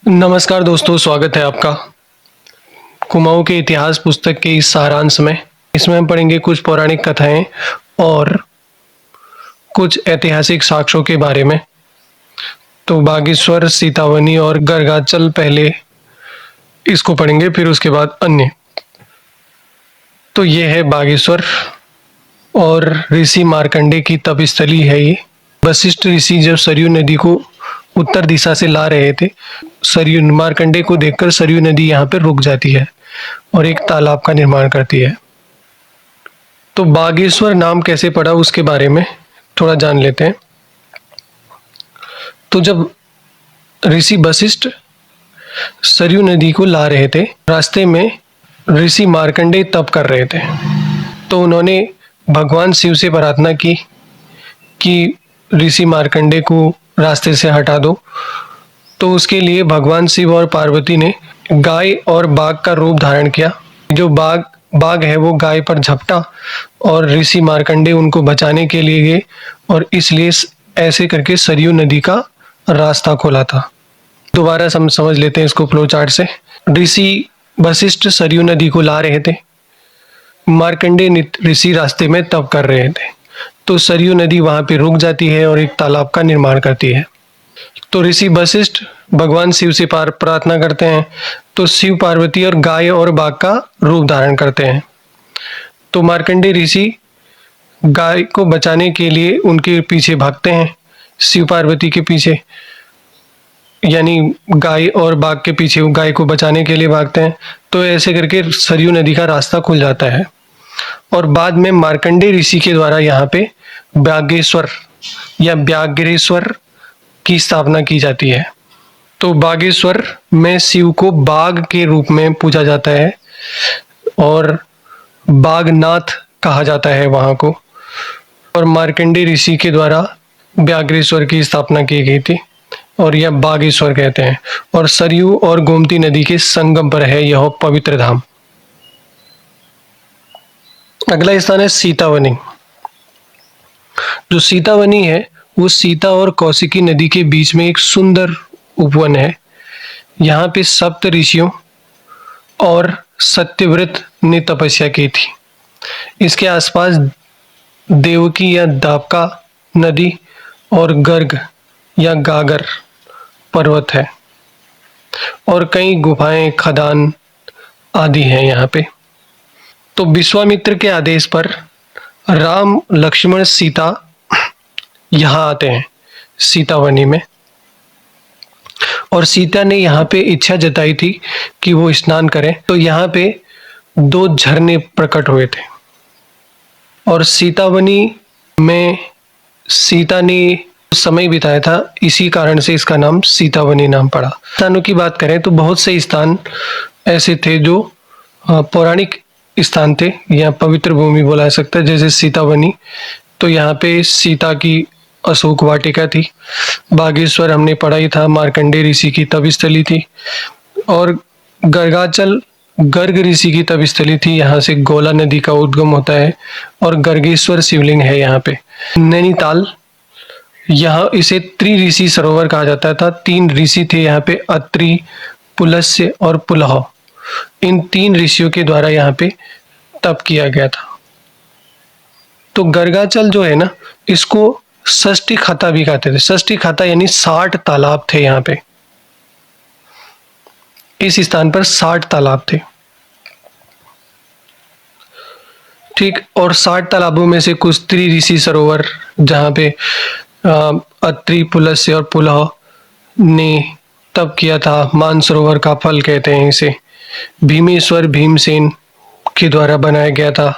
नमस्कार दोस्तों, स्वागत है आपका कुमाऊं के इतिहास पुस्तक के इस सारांश में। इसमें हम पढ़ेंगे कुछ पौराणिक कथाएं और कुछ ऐतिहासिक साक्ष्यों के बारे में। तो बागेश्वर, सीतावनी और गर्गाचल पहले इसको पढ़ेंगे, फिर उसके बाद अन्य। तो ये है बागेश्वर और ऋषि मार्कंडे की तपस्थली है ये। वशिष्ठ ऋषि जब सरयू नदी को उत्तर दिशा से ला रहे थे, सरयू मार्कंडे को देखकर सरयू नदी यहाँ पर रुक जाती है और एक तालाब का निर्माण करती है। तो बागेश्वर नाम कैसे पड़ा उसके बारे में थोड़ा जान लेते हैं। तो जब ऋषि वशिष्ठ सरयू नदी को ला रहे थे, रास्ते में ऋषि मार्कंडे तप कर रहे थे। तो उन्होंने भगवान शिव से प्रार्थना की कि ऋषि मार्कंडे को रास्ते से हटा दो। तो उसके लिए भगवान शिव और पार्वती ने गाय और बाघ का रूप धारण किया। जो बाघ है वो गाय पर झपटा और ऋषि मार्कंडे उनको बचाने के लिए गए और इसलिए ऐसे करके सरयू नदी का रास्ता खोला था। दोबारा समझ लेते हैं इसको फ्लो चार्ट से। ऋषि वशिष्ठ सरयू नदी को ला रहे थे, मार्कंडे ऋषि रास्ते में तप कर रहे थे। तो सरयू नदी वहां पे रुक जाती है और एक तालाब का निर्माण करती है। तो ऋषि वशिष्ठ भगवान शिव से प्रार्थना करते हैं, तो शिव पार्वती और गाय और बाघ का रूप धारण करते हैं। तो मार्कंडे ऋषि गाय को बचाने के लिए उनके पीछे भागते हैं, शिव पार्वती के पीछे, यानी गाय और बाघ के पीछे गाय को बचाने के लिए भागते हैं। तो ऐसे करके सरयू नदी का रास्ता खुल जाता है और बाद में मार्कंडे ऋषि के द्वारा यहाँ पे बागेश्वर या व्याघ्रेश्वर की स्थापना की जाती है। तो बागेश्वर में शिव को बाघ के रूप में पूजा जाता है और बागनाथ कहा जाता है वहां को, और मार्कंडे ऋषि के द्वारा व्याघ्रेश्वर की स्थापना की गई थी और यह बागेश्वर कहते हैं। और सरयू और गोमती नदी के संगम पर है यह पवित्र धाम। अगला स्थान है सीतावनी। जो सीतावनी है वो सीता और कौशिकी नदी के बीच में एक सुंदर उपवन है। यहाँ पे सप्त ऋषियों और सत्यव्रत ने तपस्या की थी। इसके आसपास देवकी या दापका नदी और गर्ग या गागर पर्वत है और कई गुफाएं, खदान आदि हैं यहाँ पे। तो विश्वामित्र के आदेश पर राम, लक्ष्मण, सीता यहाँ आते हैं सीतावनी में, और सीता ने यहाँ पे इच्छा जताई थी कि वो स्नान करें। तो यहाँ पे दो झरने प्रकट हुए थे और सीतावनी में सीता ने समय बिताया था, इसी कारण से इसका नाम सीतावनी नाम पड़ा। स्थानों की बात करें तो बहुत से स्थान ऐसे थे जो पौराणिक स्थान थे या पवित्र भूमि बोला जा सकता है, जैसे सीतावनी। तो यहाँ पे सीता की अशोक वाटिका थी। बागेश्वर हमने पढ़ा ही था, मार्कंडे ऋषि की तपस्थली थी। और गर्गाचल गर्ग ऋषि की तपस्थली थी, यहाँ से गोला नदी का उद्गम होता है और गर्गेश्वर शिवलिंग है यहाँ पे। नैनीताल, यहाँ इसे त्रिऋषि सरोवर कहा जाता था। 3 ऋषि थे यहाँ पे, अत्रि, पुलस्त्य और पुलह। इन 3 ऋषियों के द्वारा यहाँ पे तप किया गया था। तो गर्गाचल जो है ना, इसको षष्ठी खाता भी कहते थे। षष्ठी खाता यानी 60 तालाब थे यहाँ पे। इस स्थान पर 60 तालाब थे, ठीक। और 60 तालाबों में से कुछ त्रिऋषि सरोवर, जहाँ पे अत्रि, पुलस्त्य और पुलह ने तप किया था। मानसरोवर का फल कहते हैं इसे। भीमेश्वर भीमसेन के द्वारा बनाया गया था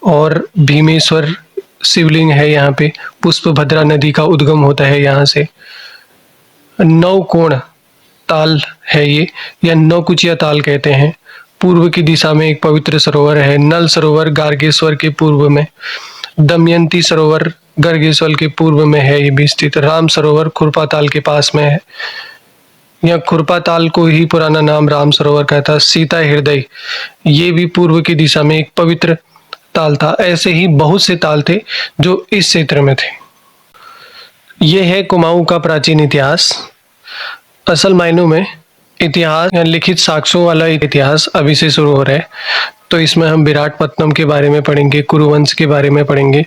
और भीमेश्वर शिवलिंग है यहाँ पे। पुष्पभद्रा नदी का उद्गम होता है यहाँ से। नवकोण ताल है ये, या नौकुचिया ताल कहते हैं। पूर्व की दिशा में एक पवित्र सरोवर है। नल सरोवर गार्गेश्वर के पूर्व में। दमयंती सरोवर गर्गेश्वर के पूर्व में है ये भी स्थित। राम सरोवर खुरपा ताल के पास में है। यह खुरपा ताल को ही पुराना नाम राम सरोवर का था। सीता हृदय, ये भी पूर्व की दिशा में एक पवित्र ताल था। ऐसे ही बहुत से ताल थे जो इस क्षेत्र में थे। ये है कुमाऊं का प्राचीन इतिहास। असल मायनों में इतिहास या लिखित साक्ष्यों वाला इतिहास अभी से शुरू हो रहा है। तो इसमें हम विराटपत्तनम के बारे में पढ़ेंगे, कुरुवंश के बारे में पढ़ेंगे,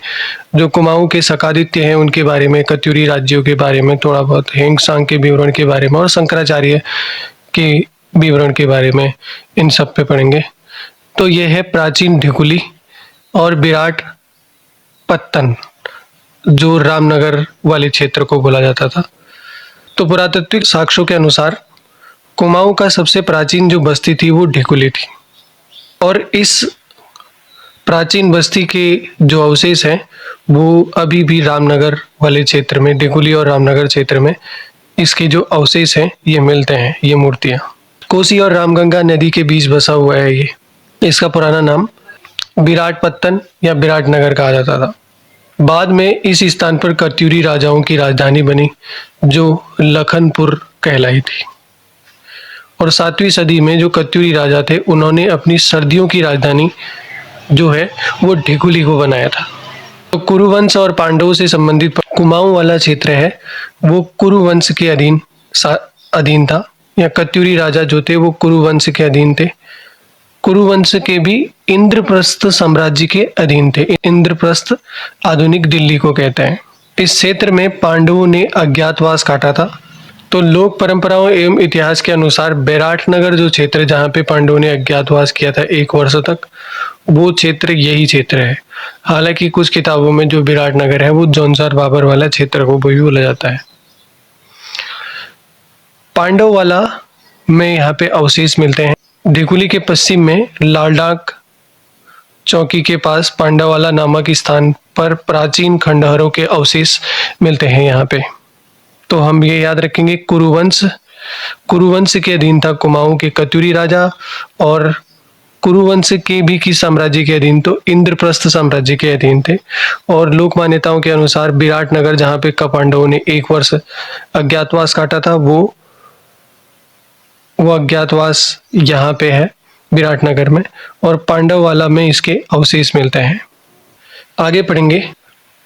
जो कुमाऊं के सकादित्य हैं उनके बारे में, कत्यूरी राज्यों के बारे में थोड़ा बहुत, हेंगसांग के विवरण के बारे में और शंकराचार्य के विवरण के बारे में, इन सब पे पढ़ेंगे। तो यह है प्राचीन ढिकुली और विराटपत्तन, जो रामनगर वाले क्षेत्र को बोला जाता था। तो पुरातात्विक साक्ष्यों के अनुसार कुमाऊं का सबसे प्राचीन जो बस्ती थी वो ढिकुली थी, और इस प्राचीन बस्ती के जो अवशेष हैं वो अभी भी रामनगर वाले क्षेत्र में, ढिकुली और रामनगर क्षेत्र में इसके जो अवशेष हैं ये मिलते हैं, ये मूर्तियां। कोसी और रामगंगा नदी के बीच बसा हुआ है ये। इसका पुराना नाम विराटपत्तन या विराटनगर कहा जाता था। बाद में इस स्थान पर कत्यूरी राजाओं की राजधानी बनी जो लखनपुर कहलाई थी, और 7वीं सदी में जो कत्यूरी राजा थे उन्होंने अपनी सर्दियों की राजधानी जो है वो ढिकुली को बनाया था। तो कुरुवंश और पांडवों से संबंधित कुमाऊं वाला क्षेत्र है वो कुरुवंश के अधीन था, या कत्यूरी राजा जो थे वो कुरुवंश के अधीन थे। कुरुवंश के भी इंद्रप्रस्थ साम्राज्य के अधीन थे। इंद्रप्रस्थ आधुनिक दिल्ली को कहते हैं। इस क्षेत्र में पांडवों ने अज्ञातवास काटा था। तो लोक परंपराओं एवं इतिहास के अनुसार बैराटनगर जो क्षेत्र जहाँ पे पांडवों ने अज्ञातवास किया था 1 वर्ष तक, वो क्षेत्र यही क्षेत्र है। हालांकि कुछ किताबों में जो विराटनगर है वो जौनसार बाबर वाला क्षेत्र को भी बोला जाता है। पांडव वाला में यहाँ पे अवशेष मिलते हैं। ढिकुली के पश्चिम में लालडाक चौकी के पास पांडवाला नामक स्थान पर प्राचीन खंडहरों के अवशेष मिलते हैं यहाँ पे। तो हम ये याद रखेंगे, कुरुवंश के अधीन था कुमाऊं के कत्यूरी राजा, और कुरुवंश के भी किस साम्राज्य के अधीन, तो इंद्रप्रस्थ साम्राज्य के अधीन थे। और लोक मान्यताओं के अनुसार विराटनगर जहाँ पे पांडवों ने 1 वर्ष अज्ञातवास काटा था वो अज्ञातवास यहाँ पे है विराटनगर में, और पांडववाला में इसके अवशेष मिलते हैं। आगे पढ़ेंगे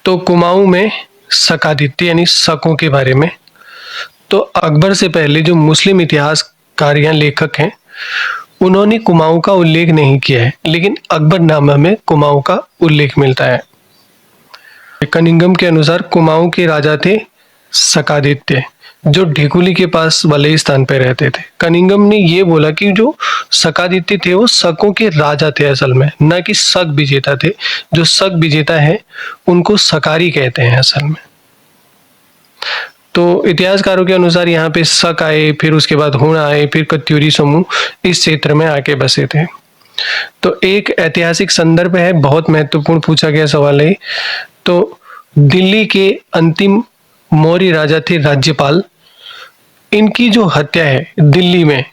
तो कुमाऊं में सकादित्य यानी शकों के बारे में। तो अकबर से पहले जो मुस्लिम इतिहासकार या लेखक हैं उन्होंने कुमाऊं का उल्लेख नहीं किया है, लेकिन अकबरनामा में कुमाऊं का उल्लेख मिलता है। कनिंगम के अनुसार कुमाऊं के राजा थे सकादित्य, जो ढिकुली के पास वाले स्थान पर रहते थे। कनिंगम ने ये बोला कि जो सकादित्य थे वो शकों के राजा थे असल में, न कि शक विजेता थे। जो शक विजेता है उनको सकारी कहते हैं असल में। तो इतिहासकारों के अनुसार यहाँ पे शक आए, फिर उसके बाद हुण आए, फिर कत्यूरी समूह इस क्षेत्र में आके बसे थे। तो एक ऐतिहासिक संदर्भ है, बहुत महत्वपूर्ण पूछा गया सवाल है। तो दिल्ली के अंतिम मौर्य राजा थे राज्यपाल। इनकी जो हत्या है दिल्ली में,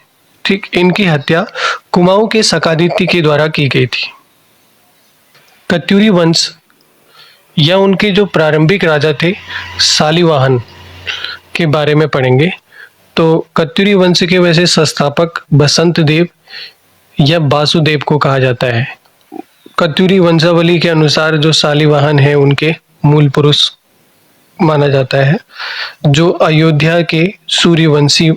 ठीक, इनकी हत्या कुमाऊं के सकादित्य के द्वारा की गई थी। कत्यूरी वंश या उनके जो प्रारंभिक राजा थे शालिवाहन के बारे में पढ़ेंगे। तो कत्यूरी वंश के वैसे संस्थापक बसंत देव या वासुदेव को कहा जाता है। कत्यूरी वंशावली के अनुसार जो शालिवाहन है उनके मूल पुरुष माना जाता है, जो अयोध्या के सूर्यवंशी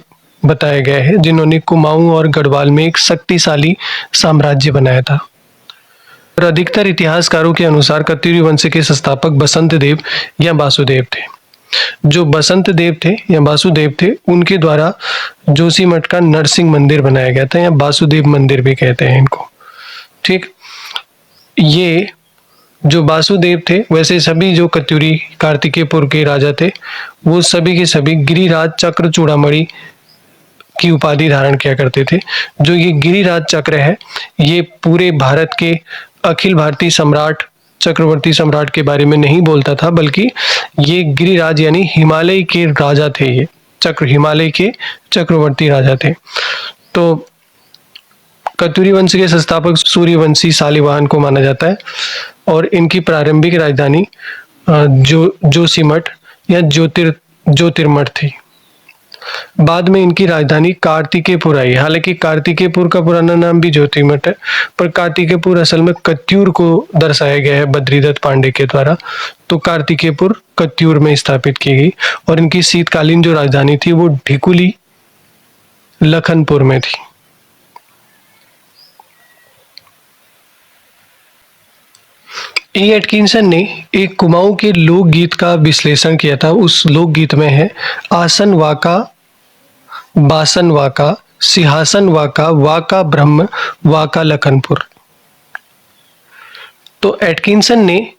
बताए गए हैं, जिन्होंने कुमाऊं और गढ़वाल में एक शक्तिशाली साम्राज्य बनाया था। और अधिकतर इतिहासकारों के अनुसार कत्यूरी वंश के संस्थापक बसंत देव या वासुदेव थे। जो बसंत देव थे या वासुदेव थे उनके द्वारा जोशीमठ का नरसिंह मंदिर बनाया गया था, या वासुदेव मंदिर भी कहते हैं इनको। ठीक, ये जो वासुदेव थे, वैसे सभी जो कत्यूरी कार्तिकेयपुर के राजा थे वो सभी के सभी गिरिराज चक्र चूड़ामणि की उपाधि धारण किया करते थे। जो ये गिरिराज चक्र है ये पूरे भारत के अखिल भारतीय सम्राट, चक्रवर्ती सम्राट के बारे में नहीं बोलता था, बल्कि ये गिरिराज यानी हिमालय के राजा थे। ये हिमालय के चक्रवर्ती राजा थे। तो कत्यूरी वंश के संस्थापक सूर्यवंशी शालिवाहन को माना जाता है, और इनकी प्रारंभिक राजधानी जोशीमठ या ज्योतिर्मठ थी। बाद में इनकी राजधानी कार्तिकेयपुर आई। हालांकि कार्तिकेयपुर का पुराना नाम भी ज्योतिर्मठ है, पर कार्तिकेयपुर असल में कत्यूर को दर्शाया गया है बद्रीदत्त पांडे के द्वारा। तो कार्तिकेयपुर कत्यूर में स्थापित की गई, और इनकी शीतकालीन जो राजधानी थी वो ढिकुली लखनपुर में थी। ए एटकिंसन ने एक कुमाऊं के लोकगीत का विश्लेषण किया था। उस लोकगीत में है आसन वाका, बासन वाका, सिंहासन वाका, वाका ब्रह्म, वाका लखनपुर। तो एटकिंसन ने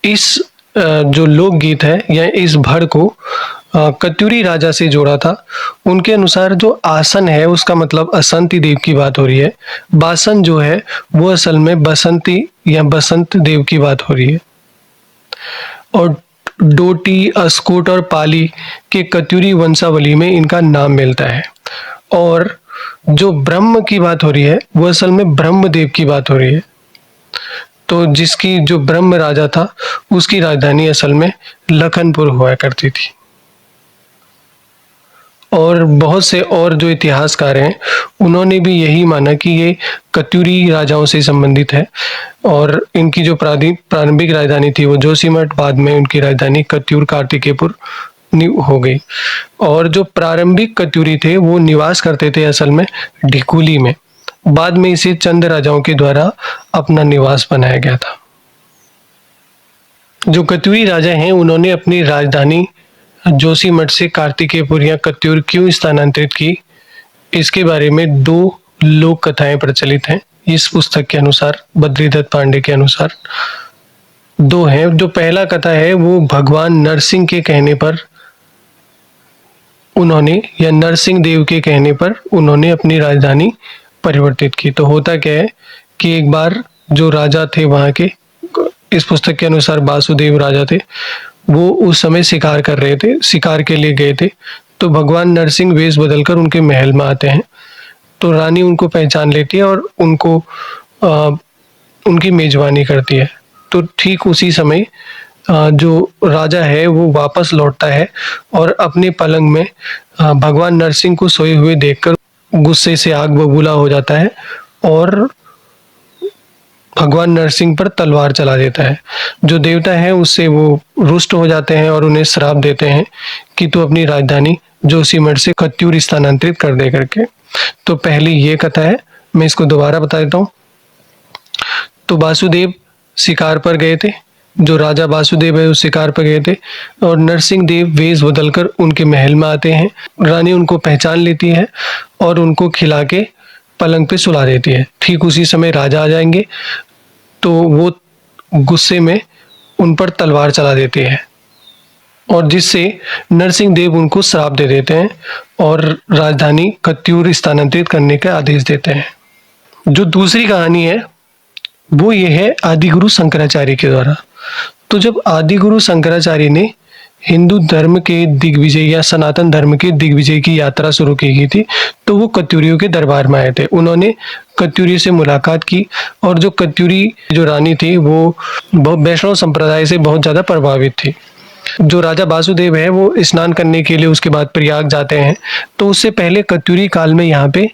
इस जो लोकगीत है या इस भड़ को कत्यूरी राजा से जोड़ा था। उनके अनुसार जो आसन है उसका मतलब असंती देव की बात हो रही है। बासन जो है वो असल में बसंती या बसंत देव की बात हो रही है। और डोटी, अस्कोट और पाली के कत्यूरी वंशावली में इनका नाम मिलता है। और जो ब्रह्म की बात हो रही है वो असल में ब्रह्मदेव की बात हो रही है। तो जिसकी जो ब्रह्म राजा था उसकी राजधानी असल में लखनपुर हुआ करती थी। और बहुत से और जो इतिहासकार हैं उन्होंने भी यही माना कि ये कत्यूरी राजाओं से संबंधित है। और इनकी जो प्रारंभिक राजधानी थी वो जोशीमठ, बाद में उनकी राजधानी कत्यूर कार्तिकेयपुर हो गई। और जो प्रारंभिक कत्यूरी थे वो निवास करते थे असल में ढिकुली में। बाद में इसे चंद राजाओं के द्वारा अपना निवास बनाया गया था। जो कत्यूरी राजा हैं उन्होंने अपनी राजधानी जोशीमठ से कार्तिकेयपुर या कत्यूर क्यों स्थानांतरित की, इसके बारे में दो लोक कथाएं प्रचलित हैं इस पुस्तक के अनुसार, बद्रीदत्त पांडे के अनुसार दो हैं। जो पहला कथा है वो भगवान नरसिंह के कहने पर उन्होंने या नरसिंह देव के कहने पर उन्होंने अपनी राजधानी परिवर्तित की। तो होता क्या है कि एक बार जो राजा थे वहाँ के, इस पुस्तक के अनुसार वासुदेव राजा थे, वो उस समय शिकार कर रहे थे, शिकार के लिए गए थे। तो भगवान नरसिंह वेश बदलकर उनके महल में आते हैं। तो रानी उनको पहचान लेती है और उनको उनकी मेजबानी करती है। तो ठीक उसी समय जो राजा है वो वापस लौटता है और अपने पलंग में भगवान नरसिंह को सोए हुए देखकर गुस्से से आग बबूला हो जाता है और भगवान नरसिंह पर तलवार चला देता है। जो देवता है उससे वो रुष्ट हो जाते हैं और उन्हें श्राप देते हैं कि तू अपनी राजधानी जोशीमठ से कत्यूर स्थानांतरित कर दे करके। तो पहली ये कथा है, मैं इसको दोबारा बता देता हूँ। तो वासुदेव शिकार पर गए थे, जो राजा वासुदेव है उस शिकार पर गए थे और नरसिंह देव वेश बदलकर उनके महल में आते हैं। रानी उनको पहचान लेती है और उनको खिला के पलंग पे सुला देती है। ठीक उसी समय राजा आ जाएंगे तो वो गुस्से में उन पर तलवार चला देते हैं और जिससे नरसिंह देव उनको श्राप दे देते हैं और राजधानी कत्यूर स्थानांतरित करने का आदेश देते हैं। जो दूसरी कहानी है वो ये है आदिगुरु शंकराचार्य के द्वारा। तो जब आदिगुरु शंकराचार्य ने हिंदू धर्म के दिग्विजय या सनातन धर्म के दिग्विजय की यात्रा शुरू की गई थी तो वो कत्यूरियों के दरबार में आए थे। उन्होंने कत्यूरी से मुलाकात की और जो कत्यूरी जो रानी थी वो वैष्णव संप्रदाय से बहुत ज़्यादा प्रभावित थी। जो राजा वासुदेव है वो स्नान करने के लिए उसके बाद प्रयाग जाते हैं। तो उससे पहले कत्यूरी काल में यहाँ पे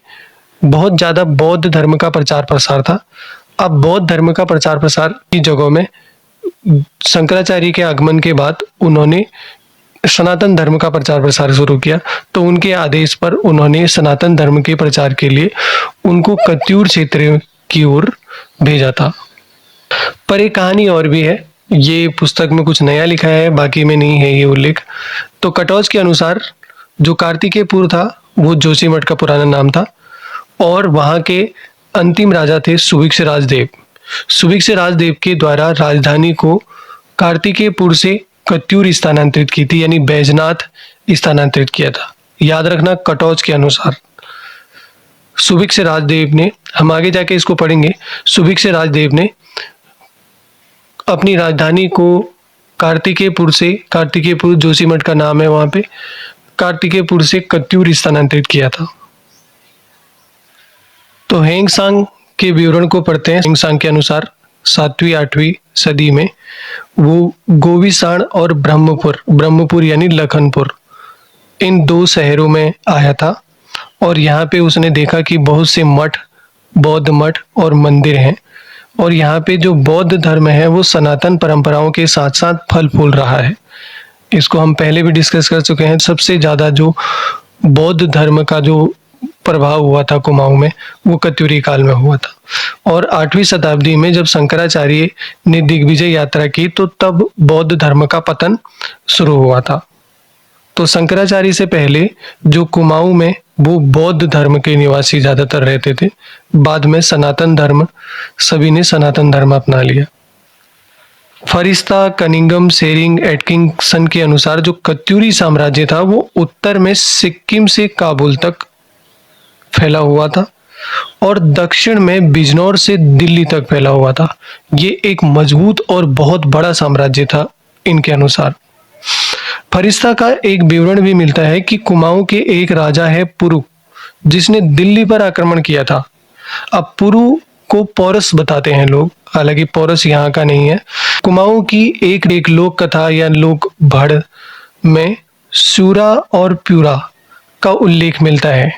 बहुत ज़्यादा बौद्ध धर्म का प्रचार प्रसार था। अब बौद्ध धर्म का प्रचार प्रसार की जगहों में शंकराचार्य के आगमन के बाद उन्होंने सनातन धर्म का प्रचार प्रसार शुरू किया। तो उनके आदेश पर उन्होंने सनातन धर्म के प्रचार के लिए उनको कत्यूर क्षेत्र की ओर भेजा था। पर एक कहानी और भी है, ये पुस्तक में कुछ नया लिखा है, बाकी में नहीं है ये उल्लेख। तो कटौज के अनुसार जो कार्तिकेयपुर था वो जोशीमठ का पुराना नाम था और वहाँ के अंतिम राजा थे सुभिक्ष राजदेव। सुभिक्ष राजदेव के द्वारा राजधानी को कार्तिकेयपुर से कत्यूर स्थानांतरित की थी, यानी बैजनाथ स्थानांतरित किया था। याद रखना कटौज के अनुसार सुभिक्ष राजदेव ने, हम आगे जाके इसको पढ़ेंगे, सुभिक्ष राजदेव ने अपनी राजधानी को कार्तिकेयपुर जोशीमठ का नाम है वहां पे, कार्तिकेयपुर से कत्यूर स्थानांतरित किया था। तो हेंगसांग के विवरण को पढ़ते हैं। हेंगसांग के अनुसार 7वीं 8वीं सदी में वो गोविसाण और ब्रह्मपुर यानी लखनपुर, इन दो शहरों में आया था और यहाँ पे उसने देखा कि बहुत से मठ, बौद्ध मठ और मंदिर हैं और यहाँ पे जो बौद्ध धर्म है वो सनातन परंपराओं के साथ साथ फल फूल रहा है। इसको हम पहले भी डिस्कस कर चुके हैं। सबसे ज़्यादा जो बौद्ध धर्म का जो प्रभाव हुआ था कुमाऊं में, वो कत्यूरी काल में हुआ था। और 8वीं शताब्दी में जब शंकराचार्य ने दिग्विजय यात्रा की तो तब बौद्ध धर्म का पतन शुरू हुआ था। तो शंकराचार्य से पहले जो कुमाऊं में वो बौद्ध धर्म के निवासी ज्यादातर रहते थे। बाद में सनातन धर्म, सभी ने सनातन धर्म अपना लिया। फरिश्ता, कनिंगम, सेरिंग, एटकिंसन के अनुसार जो कत्यूरी साम्राज्य था वो उत्तर में सिक्किम से काबुल तक फैला हुआ था और दक्षिण में बिजनौर से दिल्ली तक फैला हुआ था। ये एक मजबूत और बहुत बड़ा साम्राज्य था इनके अनुसार। फरिश्ता का एक विवरण भी मिलता है कि कुमाऊं के एक राजा है पुरु, जिसने दिल्ली पर आक्रमण किया था। अब पुरु को पौरस बताते हैं लोग, हालांकि पौरस यहाँ का नहीं है। कुमाऊं की एक लोक कथा या लोक भड़ में सूरा और प्यूरा का उल्लेख मिलता है,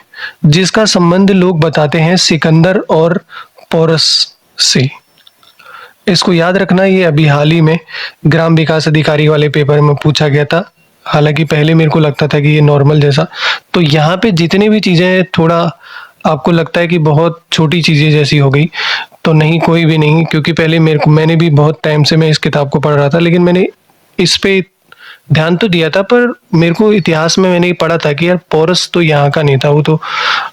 जिसका संबंध लोग बताते हैं सिकंदर और पौरस से। इसको याद रखना, ये अभी हाल ही में ग्राम विकास अधिकारी वाले पेपर में पूछा गया था। हालांकि पहले मेरे को लगता था कि ये नॉर्मल जैसा, तो यहाँ पे जितनी भी चीजें थोड़ा आपको लगता है कि बहुत छोटी चीजें जैसी हो गई, तो नहीं, कोई भी नहीं, क्योंकि पहले मैंने भी बहुत टाइम से मैं इस किताब को पढ़ रहा था, लेकिन मैंने इस पे ध्यान तो दिया था, पर मेरे को इतिहास में मैंने पढ़ा था कि यार पौरस तो यहाँ का नहीं था, वो तो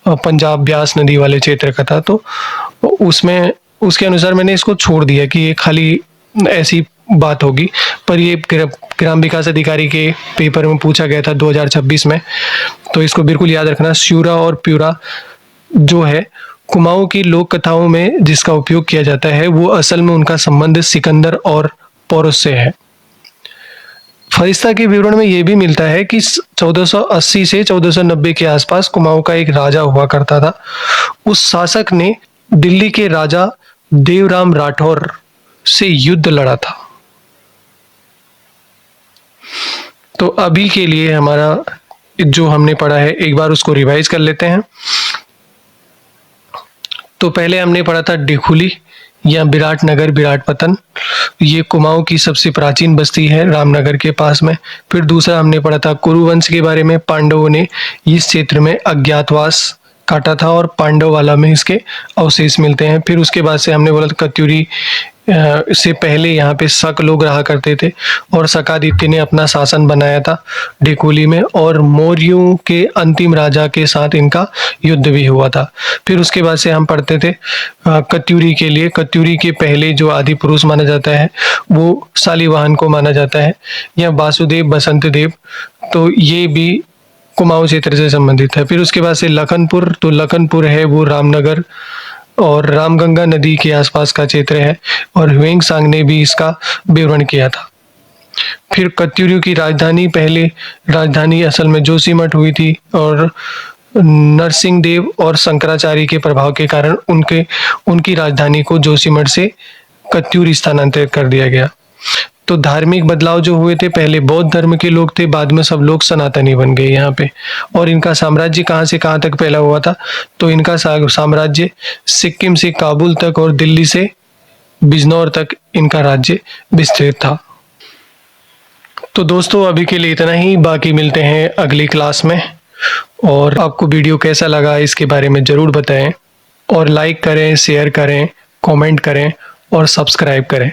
पंजाब ब्यास नदी वाले क्षेत्र का था। तो उसमें उसके अनुसार मैंने इसको छोड़ दिया कि ये खाली ऐसी बात होगी। पर ये ग्राम विकास अधिकारी के पेपर में पूछा गया था 2026 में, तो इसको बिल्कुल याद रखना। श्यूरा और प्यूरा जो है कुमाऊं की लोक कथाओं में जिसका उपयोग किया जाता है, वो असल में उनका संबंध सिकंदर और पौरस से है। फरिश्ता के विवरण में यह भी मिलता है कि 1480 से 1490 के आसपास कुमाऊं का एक राजा हुआ करता था। उस शासक ने दिल्ली के राजा देवराम राठौर से युद्ध लड़ा था। तो अभी के लिए हमारा जो हमने पढ़ा है एक बार उसको रिवाइज कर लेते हैं। तो पहले हमने पढ़ा था डिखुली या विराटनगर, विराटपतन। ये कुमाऊं की सबसे प्राचीन बस्ती है रामनगर के पास में। फिर दूसरा हमने पढ़ा था कुरुवंश के बारे में। पांडवों ने इस क्षेत्र में अज्ञातवास काटा था और पांडववाला में इसके अवशेष मिलते हैं। फिर उसके बाद से हमने बोला था कत्यूरी से पहले यहाँ पे शक लोग रहा करते थे और शकादित्य ने अपना शासन बनाया था डिकोली में, और मौर्यों के अंतिम राजा के साथ इनका युद्ध भी हुआ था। फिर उसके बाद से हम पढ़ते थे कत्यूरी के लिए। कत्यूरी के पहले जो आदि पुरुष माना जाता है वो शालिवाहन को माना जाता है या वासुदेव बसंत देव, तो ये भी कुमाऊं क्षेत्र से संबंधित है। फिर उसके बाद से लखनपुर, तो लखनपुर है वो रामनगर और रामगंगा नदी के आसपास का क्षेत्र है, और ह्वेंगसांग ने भी इसका विवरण किया था। फिर कत्यूरी की राजधानी, पहले राजधानी असल में जोशीमठ हुई थी, और नरसिंह देव और शंकराचार्य के प्रभाव के कारण उनकी राजधानी को जोशीमठ से कत्यूरी स्थानांतरित कर दिया गया। तो धार्मिक बदलाव जो हुए थे, पहले बौद्ध धर्म के लोग थे, बाद में सब लोग सनातनी बन गए यहाँ पे। और इनका साम्राज्य कहाँ से कहाँ तक फैला हुआ था, तो इनका साम्राज्य सिक्किम से काबुल तक और दिल्ली से बिजनौर तक इनका राज्य विस्तृत था। तो दोस्तों अभी के लिए इतना ही, बाकी मिलते हैं अगली क्लास में। और आपको वीडियो कैसा लगा इसके बारे में जरूर बताएं, और लाइक करें, शेयर करें, कमेंट करें और सब्सक्राइब करें।